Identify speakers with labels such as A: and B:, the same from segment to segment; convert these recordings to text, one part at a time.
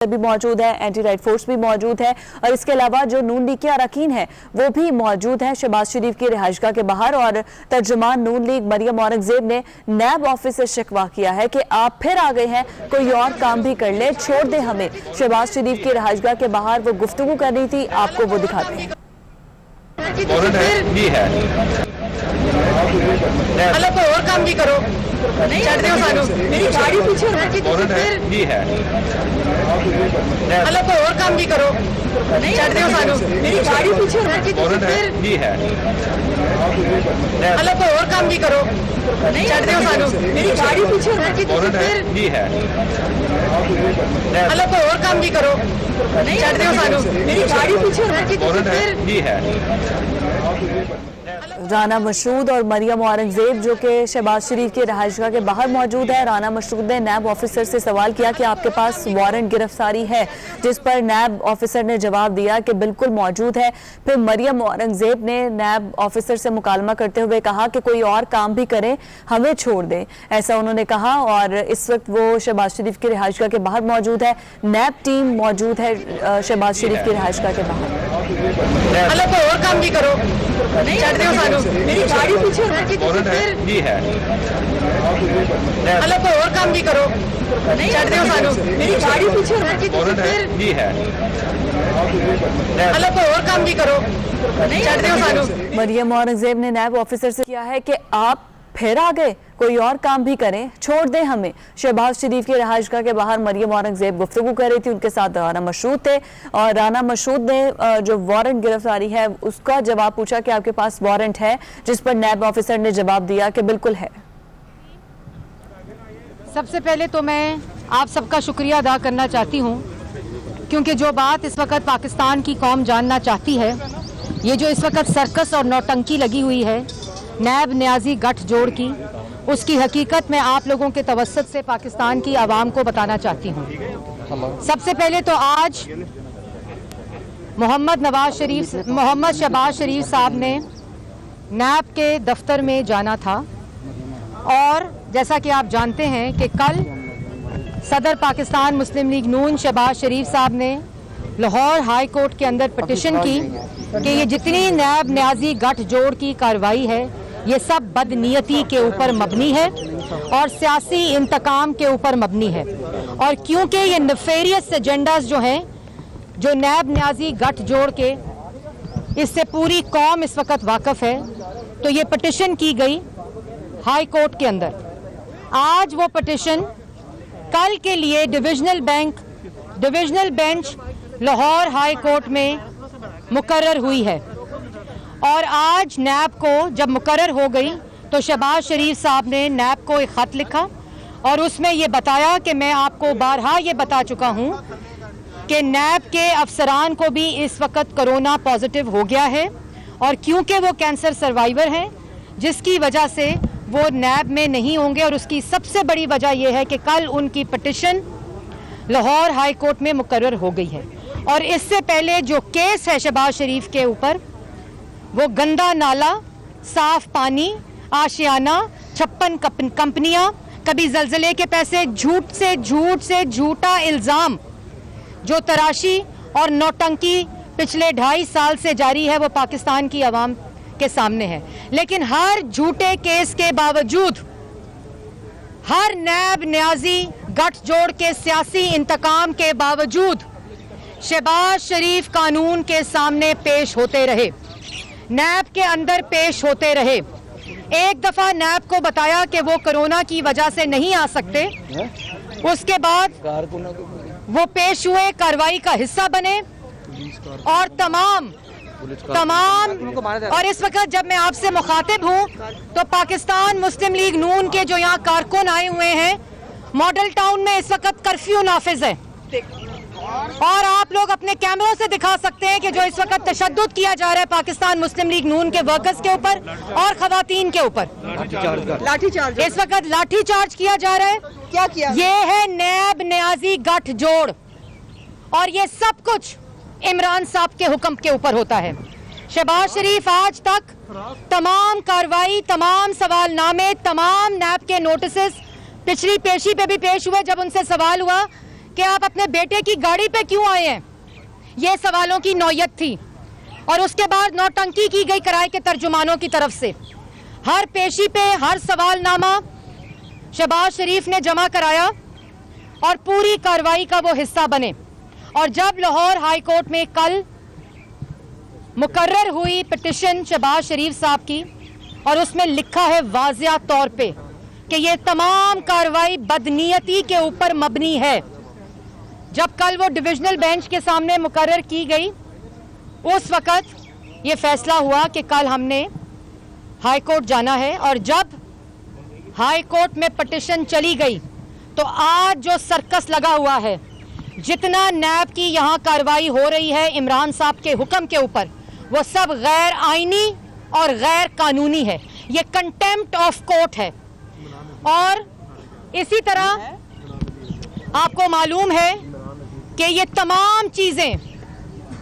A: بھی موجود ہے, اینٹی رائٹ فورس بھی موجود ہے اور اس کے علاوہ جو نون لیگ کے اراکین ہیں وہ بھی موجود ہیں شہباز شریف کی رہائشگاہ کے باہر. اور ترجمان نون لیگ مریم اورنگزیب نے نیب آفس سے شکوہ کیا ہے کہ آپ پھر آ گئے ہیں, کوئی اور کام بھی کر لیں, چھوڑ دیں ہمیں. شہباز شریف کی رہائشگاہ کے باہر وہ گفتگو کر رہی تھی, آپ کو وہ دکھاتے ہیں.
B: اللہ کوئی اور کام بھی کرو, چھڑ دیو سانو, میری گاڑی پیچھے اللہ کوئی اور کام بھی کرو, چھڑ دیو سانو, میری گاڑی پیچھے اللہ کوئی اور کام بھی کرو, چھڑ دیو سانو, میری گاڑی پیچھے اللہ کوئی اور کام بھی کرو, چھڑ دیو سانو, میری گاڑی پیچھے.
A: رانا مشرود اور مریم اورنگزیب جو کہ شہباز شریف کی رہائشگاہ کے باہر موجود ہے. رانا مشرود نے نیب آفیسر سے سوال کیا کہ آپ کے پاس وارنٹ گرفتاری ہے, جس پر نیب آفیسر نے جواب دیا کہ بالکل موجود ہے. پھر مریم اورنگزیب نے نیب آفیسر سے مکالمہ کرتے ہوئے کہا کہ کوئی اور کام بھی کریں, ہمیں چھوڑ دیں, ایسا انہوں نے کہا. اور اس وقت وہ شہباز شریف کی رہائشگاہ کے باہر موجود ہے. نیب ٹیم موجود ہے شہباز شریف کی رہائشگاہ کے باہر.
B: اللہ کوئی اور کام بھی کرو, چھڑ دیو سانو, میری گاڑی پیچھے اللہ کوئی اور کام بھی کرو, چھڑ دیو سانو, میری گاڑی پیچھے اللہ کوئی اور کام بھی کرو, چھڑ دیو سانو.
A: مریم اورنگزیب نے نیب آفیسر سے کیا ہے کہ آپ پھر آ گئے, کوئی اور کام بھی کریں, چھوڑ دیں ہمیں. شہباز شریف کی رہائشگاہ کے باہر مریم اورنگزیب گفتگو کر رہی تھی, ان کے ساتھ رانا مشرود تھے. اور رانا مشرود نے جو وارنٹ گرفتاری ہے اس کا جواب پوچھا کہ آپ کے پاس وارنٹ ہے, جس پر نیب آفیسر نے جواب دیا کہ بالکل ہے.
C: سب سے پہلے تو میں آپ سب کا شکریہ ادا کرنا چاہتی ہوں, کیونکہ جو بات اس وقت پاکستان کی قوم جاننا چاہتی ہے, یہ جو اس وقت سرکس اور نوٹنکی لگی ہوئی ہے نیب نیازی گٹھ جوڑ کی, اس کی حقیقت میں آپ لوگوں کے توسط سے پاکستان کی عوام کو بتانا چاہتی ہوں. سب سے پہلے تو آج محمد شہباز شریف صاحب نے نیب کے دفتر میں جانا تھا, اور جیسا کہ آپ جانتے ہیں کہ کل صدر پاکستان مسلم لیگ نون شہباز شریف صاحب نے لاہور ہائی کورٹ کے اندر پٹیشن کی کہ یہ جتنی نیب نیازی گٹھ جوڑ کی کارروائی ہے یہ سب بدنیتی کے اوپر مبنی ہے اور سیاسی انتقام کے اوپر مبنی ہے. اور کیونکہ یہ نیفیریس ایجنڈاز جو ہیں, جو نیب نیازی گٹھ جوڑ کے اس سے پوری قوم اس وقت واقف ہے, تو یہ پٹیشن کی گئی ہائی کورٹ کے اندر. آج وہ پٹیشن کل کے لیے divisional bench Lahore high court میں مقرر ہوئی ہے. اور آج نیب کو جب مقرر ہو گئی تو شہباز شریف صاحب نے نیب کو ایک خط لکھا اور اس میں یہ بتایا کہ میں آپ کو بارہا یہ بتا چکا ہوں کہ نیب کے افسران کو بھی اس وقت کرونا پازیٹیو ہو گیا ہے, اور کیونکہ وہ کینسر سروائیور ہیں جس کی وجہ سے وہ نیب میں نہیں ہوں گے. اور اس کی سب سے بڑی وجہ یہ ہے کہ کل ان کی پٹیشن لاہور ہائی کورٹ میں مقرر ہو گئی ہے. اور اس سے پہلے جو کیس ہے شہباز شریف کے اوپر, وہ گندا نالا, صاف پانی, آشیانہ, 56 کمپنیاں, کبھی زلزلے کے پیسے, جھوٹ سے جھوٹا الزام جو تراشی اور نوٹنکی پچھلے 2.5 سال سے جاری ہے, وہ پاکستان کی عوام کے سامنے ہے. لیکن ہر جھوٹے کیس کے باوجود, ہر نیب نیازی گٹھ جوڑ کے سیاسی انتقام کے باوجود شہباز شریف قانون کے سامنے پیش ہوتے رہے, نیب کے اندر پیش ہوتے رہے. ایک دفعہ نیب کو بتایا کہ وہ کرونا کی وجہ سے نہیں آ سکتے, اس کے بعد وہ پیش ہوئے, کارروائی کا حصہ بنے, اور تمام اور اس وقت جب میں آپ سے مخاطب ہوں تو پاکستان مسلم لیگ نون کے جو یہاں کارکن آئے ہوئے ہیں, ماڈل ٹاؤن میں اس وقت کرفیو نافذ ہے, اور آپ لوگ اپنے کیمروں سے دکھا سکتے ہیں کہ جو اس وقت تشدد کیا جا رہا ہے پاکستان مسلم لیگ نون کے ورکرز کے اوپر اور خواتین کے اوپر. اس وقت لاٹھی چارج کیا جا رہا ہے.
B: کیا کیا؟
C: یہ ہے نیب نیازی گٹھ جوڑ, اور یہ سب کچھ عمران صاحب کے حکم کے اوپر ہوتا ہے. شہباز شریف آج تک تمام کارروائی, تمام سوال نامے, تمام نیب کے نوٹسز پچھلی پیشی پہ بھی پیش ہوئے, جب ان سے سوال ہوا کہ آپ اپنے بیٹے کی گاڑی پہ کیوں آئے ہیں؟ یہ سوالوں کی نوعیت تھی، اور اس کے بعد نوٹنکی کی گئی کرائے کے ترجمانوں کی طرف سے۔ ہر پیشی پہ ہر سوال نامہ شہباز شریف نے جمع کرایا اور پوری کارروائی کا وہ حصہ بنے۔ اور جب لاہور ہائی کورٹ میں کل مقرر ہوئی پٹیشن شہباز شریف صاحب کی، اور اس میں لکھا ہے واضح طور پہ کہ یہ تمام کارروائی بدنیتی کے اوپر مبنی ہے، جب کل وہ ڈویژنل بینچ کے سامنے مقرر کی گئی، اس وقت یہ فیصلہ ہوا کہ کل ہم نے ہائی کورٹ جانا ہے۔ اور جب ہائی کورٹ میں پٹیشن چلی گئی تو آج جو سرکس لگا ہوا ہے، جتنا نیب کی یہاں کارروائی ہو رہی ہے عمران صاحب کے حکم کے اوپر، وہ سب غیر آئینی اور غیر قانونی ہے۔ یہ کنٹیمپٹ آف کورٹ ہے۔ اور اسی طرح آپ کو معلوم ہے کہ یہ تمام چیزیں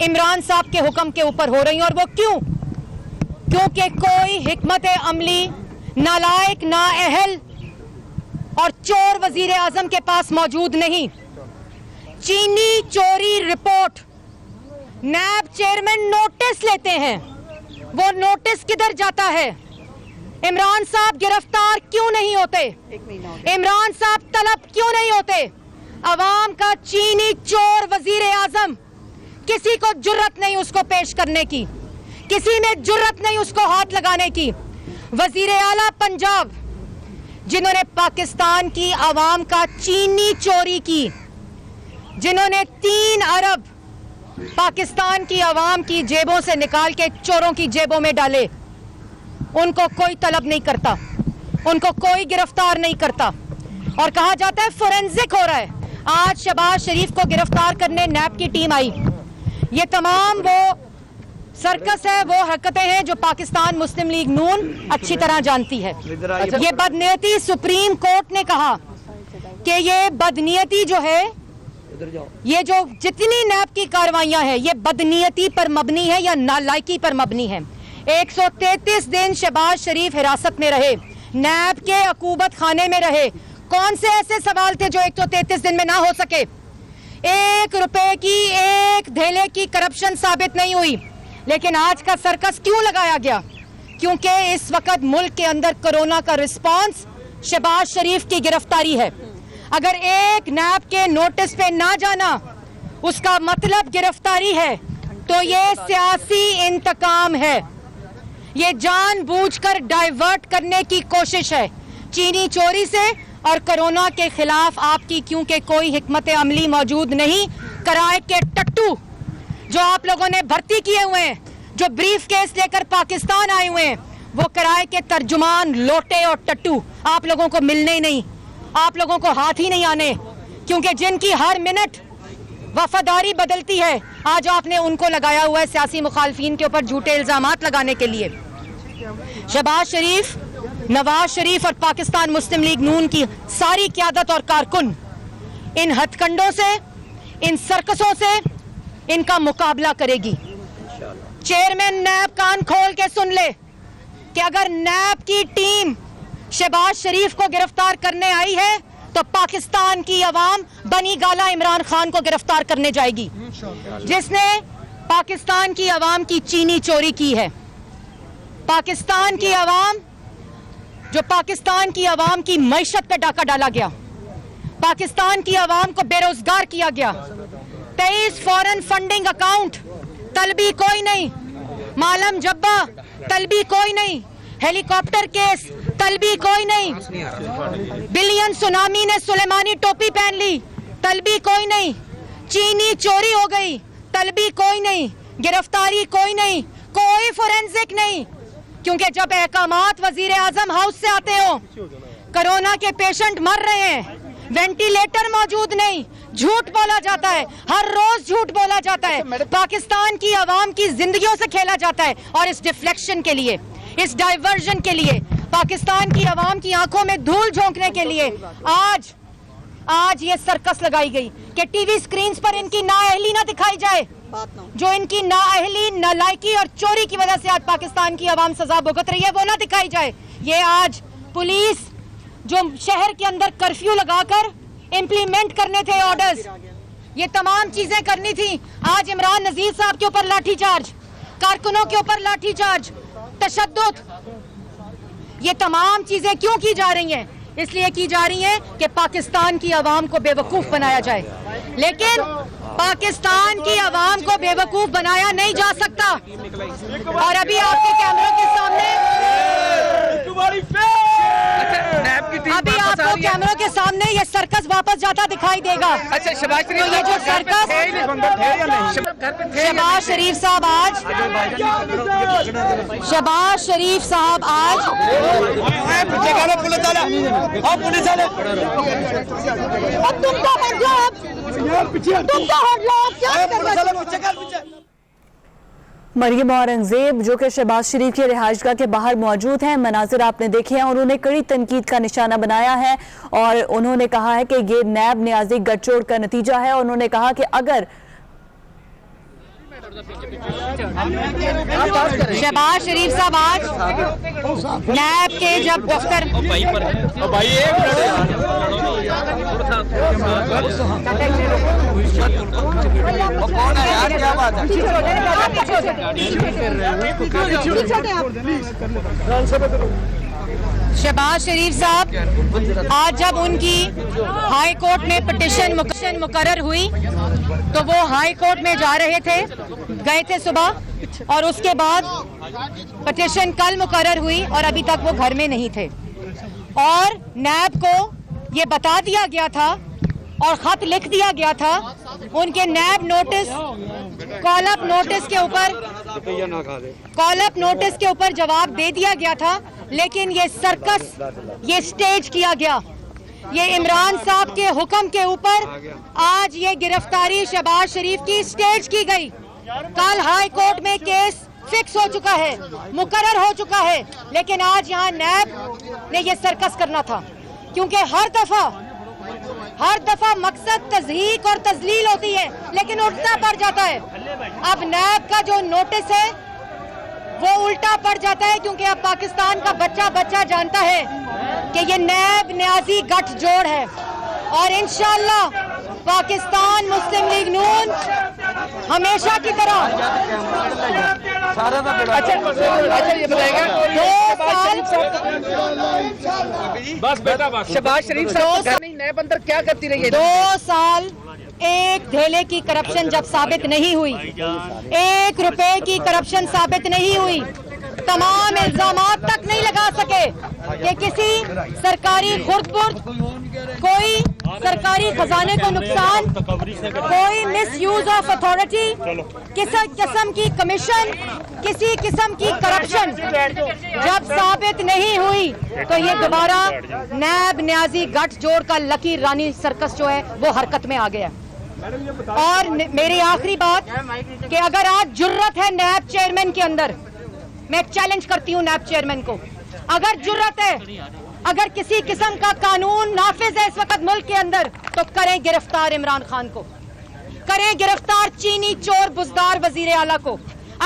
C: عمران صاحب کے حکم کے اوپر ہو رہی ہیں، اور وہ کیونکہ کوئی حکمت عملی نالائق، نااہل اور چور وزیر اعظم کے پاس موجود نہیں۔ چینی چوری رپورٹ، نیب چیئرمین نوٹس لیتے ہیں، وہ نوٹس کدھر جاتا ہے؟ عمران صاحب گرفتار کیوں نہیں ہوتے؟ عمران صاحب طلب کیوں نہیں ہوتے؟ عوام کا چینی چور وزیر اعظم، کسی کو جرت نہیں اس کو پیش کرنے کی، کسی میں جرت نہیں اس کو ہاتھ لگانے کی۔ وزیر اعلیٰ پنجاب، جنہوں نے پاکستان کی عوام کا چینی چوری کی، جنہوں نے 3 ارب پاکستان کی عوام کی جیبوں سے نکال کے چوروں کی جیبوں میں ڈالے، ان کو کوئی طلب نہیں کرتا، ان کو کوئی گرفتار نہیں کرتا، اور کہا جاتا ہے فورینزک ہو رہا ہے۔ آج شہباز شریف کو گرفتار کرنے نیب کی ٹیم آئی۔ یہ تمام وہ سرکس ہے، وہ حرکتیں ہیں جو پاکستان مسلم لیگ نون اچھی طرح جانتی ہے۔ یہ بدنیتی سپریم کورٹ نے کہا کہ یہ بدنیتی جو ہے، یہ جو جتنی نیب کی کارروائیاں ہیں، یہ بدنیتی پر مبنی ہے یا نالائکی پر مبنی ہے۔ 133 دن شہباز شریف حراست میں رہے، نیب کے عقوبت خانے میں رہے۔ کون سے ایسے سوال تھے جو 133 دن میں نہ ہو سکے؟ 1 روپے کی 1 دھیلے کی کرپشن ثابت نہیں ہوئی۔ لیکن آج کا سرکس کیوں لگایا گیا؟ کیونکہ اس وقت ملک کے اندر کرونا کا رسپانس شہباز شریف کی گرفتاری ہے۔ اگر ایک نیب کے نوٹس پہ نہ جانا اس کا مطلب گرفتاری ہے، تو یہ سیاسی انتقام ہے، یہ جان بوجھ کر ڈائیورٹ کرنے کی کوشش ہے چینی چوری سے اور کرونا کے خلاف آپ کی، کیونکہ کوئی حکمت عملی موجود نہیں۔ کرائے کے ٹٹو جو آپ لوگوں نے بھرتی کیے ہوئے ہیں، جو بریف کیس لے کر پاکستان آئے ہوئے ہیں، وہ کرائے کے ترجمان لوٹے اور ٹٹو آپ لوگوں کو ملنے ہی نہیں، آپ لوگوں کو ہاتھ ہی نہیں آنے، کیونکہ جن کی ہر منٹ وفاداری بدلتی ہے، آج آپ نے ان کو لگایا ہوا ہے سیاسی مخالفین کے اوپر جھوٹے الزامات لگانے کے لیے۔ شہباز شریف، نواز شریف اور پاکستان مسلم لیگ نون کی ساری قیادت اور کارکن ان ہتھ کنڈوں سے، ان سرکسوں سے ان کا مقابلہ کرے گی۔ چیئرمین نیب کان کھول کے سن لے کہ اگر نیب کی ٹیم شہباز شریف کو گرفتار کرنے آئی ہے تو پاکستان کی عوام بنی گالا عمران خان کو گرفتار کرنے جائے گی، جس نے پاکستان کی عوام کی چینی چوری کی ہے۔ پاکستان کی عوام، جو پاکستان کی عوام کی معیشت پہ ڈاکہ ڈالا گیا، پاکستان کی عوام کو بے روزگار کیا گیا۔ 23 فورن فنڈنگ اکاؤنٹ، طلبی کوئی نہیں۔ معلم جبہ، طلبی کوئی نہیں۔ ہیلی کاپٹر کیس، طلبی کوئی نہیں۔ بلین سونامی نے سلیمانی ٹوپی پہن لی، طلبی کوئی نہیں۔ چینی چوری ہو گئی، طلبی کوئی نہیں۔ گرفتاری کوئی نہیں، کوئی فورینزک نہیں، کیونکہ جب احکامات وزیر اعظم ہاؤس سے آتے ہوں، کرونا کے پیشنٹ مر رہے ہیں، وینٹیلیٹر موجود نہیں، جھوٹ بولا جاتا ہے، ہر روز جھوٹ بولا جاتا ہے، پاکستان کی عوام کی زندگیوں سے کھیلا جاتا ہے، اور اس ڈیفلیکشن کے لیے، اس ڈائیورژن کے لیے، پاکستان کی عوام کی آنکھوں میں دھول جھونکنے کے لیے آج یہ سرکس لگائی گئی کہ ٹی وی سکرینز پر ان کی نااہلی نہ دکھائی جائے، جو ان کی نااہلی، نالائکی اور چوری کی وجہ سے آج پاکستان کی عوام سزا بھگت رہی ہے، وہ نہ دکھائی جائے۔ یہ آج پولیس جو شہر کے اندر کرفیو لگا کر امپلیمنٹ کرنے تھے آرڈرز، یہ تمام چیزیں کرنی تھی. آج عمران نذیر صاحب کے اوپر لاٹھی چارج, کارکنوں کے اوپر لاٹھی چارج, تشدد, یہ تمام چیزیں کیوں کی جا رہی ہیں؟ اس لیے کی جا رہی ہیں کہ پاکستان کی عوام کو بے وقوف بنایا جائے. لیکن پاکستان کی عوام کو بے وقوف بنایا نہیں جا سکتا. اور ابھی آپ کے کیمروں کے سامنے یہ سرکس واپس جاتا دکھائی دے گا. تو یہ جو سرکس شہباز شریف صاحب آج
A: مریم اورنگزیب جو کہ شہباز شریف کی رہائش گاہ کے باہر موجود ہیں, مناظر آپ نے دیکھے ہیں. انہوں نے کڑی تنقید کا نشانہ بنایا ہے اور انہوں نے کہا ہے کہ یہ نیب نیازی گٹھ جوڑ کا نتیجہ ہے. اور انہوں نے کہا کہ اگر
C: شہباز شریف صاحب آج نیب کے جب دفتر شہباز شریف صاحب آج جب ان کی ہائی کورٹ میں پٹیشن مقرر ہوئی تو وہ ہائی کورٹ میں جا رہے تھے, گئے تھے صبح, اور اس کے بعد پٹیشن کل مقرر ہوئی اور ابھی تک وہ گھر میں نہیں تھے. اور نیب کو یہ بتا دیا گیا تھا اور خط لکھ دیا گیا تھا, ان کے نیب نوٹس کال اپ نوٹس کے اوپر جواب دے دیا گیا تھا. لیکن یہ سرکس, یہ سٹیج کیا گیا. یہ عمران صاحب کے حکم کے اوپر آج یہ گرفتاری شہباز شریف کی سٹیج کی گئی. کل ہائی کورٹ میں کیس فکس ہو چکا ہے, مقرر ہو چکا ہے, لیکن آج یہاں نیب نے یہ سرکس کرنا تھا. کیونکہ ہر دفعہ مقصد تضحیک اور تذلیل ہوتی ہے لیکن الٹا پڑ جاتا ہے. اب نیب کا جو نوٹس ہے وہ الٹا پڑ جاتا ہے, کیونکہ اب پاکستان کا بچہ جانتا ہے کہ یہ نیب نیازی گٹھ جوڑ ہے. اور انشاءاللہ پاکستان مسلم لیگ نون ہمیشہ کی طرح
B: شہباز شریف نیب اندر کیا کرتی رہی ہے؟
C: 2 سال ایک دھیلے کی کرپشن جب ثابت نہیں ہوئی, 1 روپے کی کرپشن ثابت نہیں ہوئی, تمام الزامات تک نہیں لگا سکے کہ کسی سرکاری خرد برد, کوئی سرکاری خزانے کو نقصان, کوئی مس یوز آف اتھارٹی, کسی قسم کی کمیشن, کسی قسم کی کرپشن جب ثابت نہیں ہوئی تو یہ دوبارہ نیب نیازی گٹھ جوڑ کا لکی رانی سرکس جو ہے وہ حرکت میں آ گیا. اور میری آخری بات کہ اگر آج جرت ہے نیب چیئرمین کے اندر, میں چیلنج کرتی ہوں نیب چیئرمین کو, اگر جرت ہے, اگر کسی قسم کا قانون نافذ ہے اس وقت ملک کے اندر, تو کریں گرفتار عمران خان کو, کریں گرفتار چینی چور بزدار وزیر اعلیٰ کو.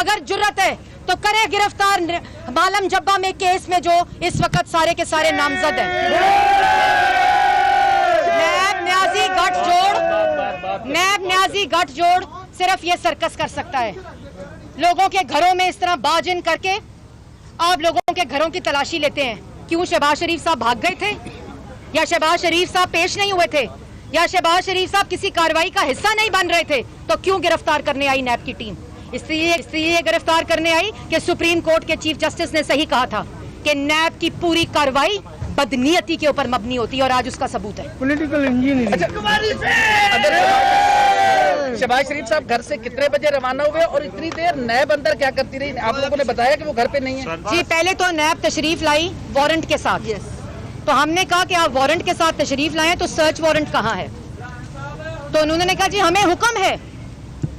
C: اگر جرت ہے تو کریں گرفتار معلم جبہ میں کیس میں جو اس وقت سارے کے سارے نامزد ہیں. نیب نیازی گٹھ جوڑ صرف یہ سرکس کر سکتا ہے. لوگوں کے گھروں میں اس طرح باجن کر کے آپ لوگوں کے گھروں کی تلاشی لیتے ہیں. کیوں شہباز شریف صاحب بھاگ گئے تھے, یا شہباز شریف صاحب پیش نہیں ہوئے تھے, یا شہباز شریف صاحب کسی کارروائی کا حصہ نہیں بن رہے تھے, تو کیوں گرفتار کرنے آئی نیب کی ٹیم؟ اس لیے گرفتار کرنے آئی کہ سپریم کورٹ کے چیف جسٹس نے صحیح کہا تھا کہ نیب کی پوری کارروائی بدنیتی کے اوپر مبنی ہوتی ہے, اور آج اس کا ثبوت ہے.
B: Political engineering. شہباز شریف صاحب گھر سے کتنے بجے روانہ ہوئے اور اتنی دیر نیب اندر کیا کرتی رہی؟ آپ لوگوں نے بتایا کہ وہ گھر پہ نہیں ہے.
C: جی پہلے تو نیب تشریف لائی وارنٹ کے ساتھ, تو ہم نے کہا کہ آپ وارنٹ کے ساتھ تشریف لائیں تو سرچ وارنٹ کہاں ہے؟ تو انہوں نے کہا جی ہمیں حکم ہے.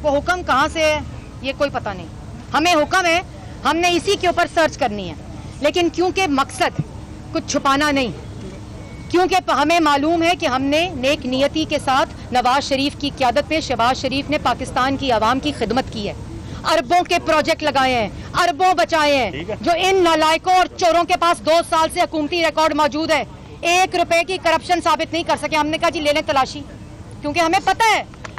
C: وہ حکم کہاں سے ہے یہ کوئی پتہ نہیں, ہمیں حکم ہے, ہم نے اسی کے اوپر سرچ کرنی ہے. لیکن کیونکہ مقصد کچھ چھپانا نہیں, کیونکہ ہمیں معلوم ہے کہ ہم نے نیک نیتی کے ساتھ نواز شریف کی قیادت میں شہباز شریف نے پاکستان کی عوام کی خدمت کی ہے, اربوں کے پروجیکٹ لگائے ہیں, اربوں بچائے ہیں. جو ان نالائکوں اور چوروں کے پاس 2 سال سے حکومتی ریکارڈ موجود ہے, 1 روپے کی کرپشن ثابت نہیں کر سکے. ہم نے کہا جی لے لیں تلاشی, کیونکہ ہمیں پتہ ہے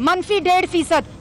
C: -1.5%,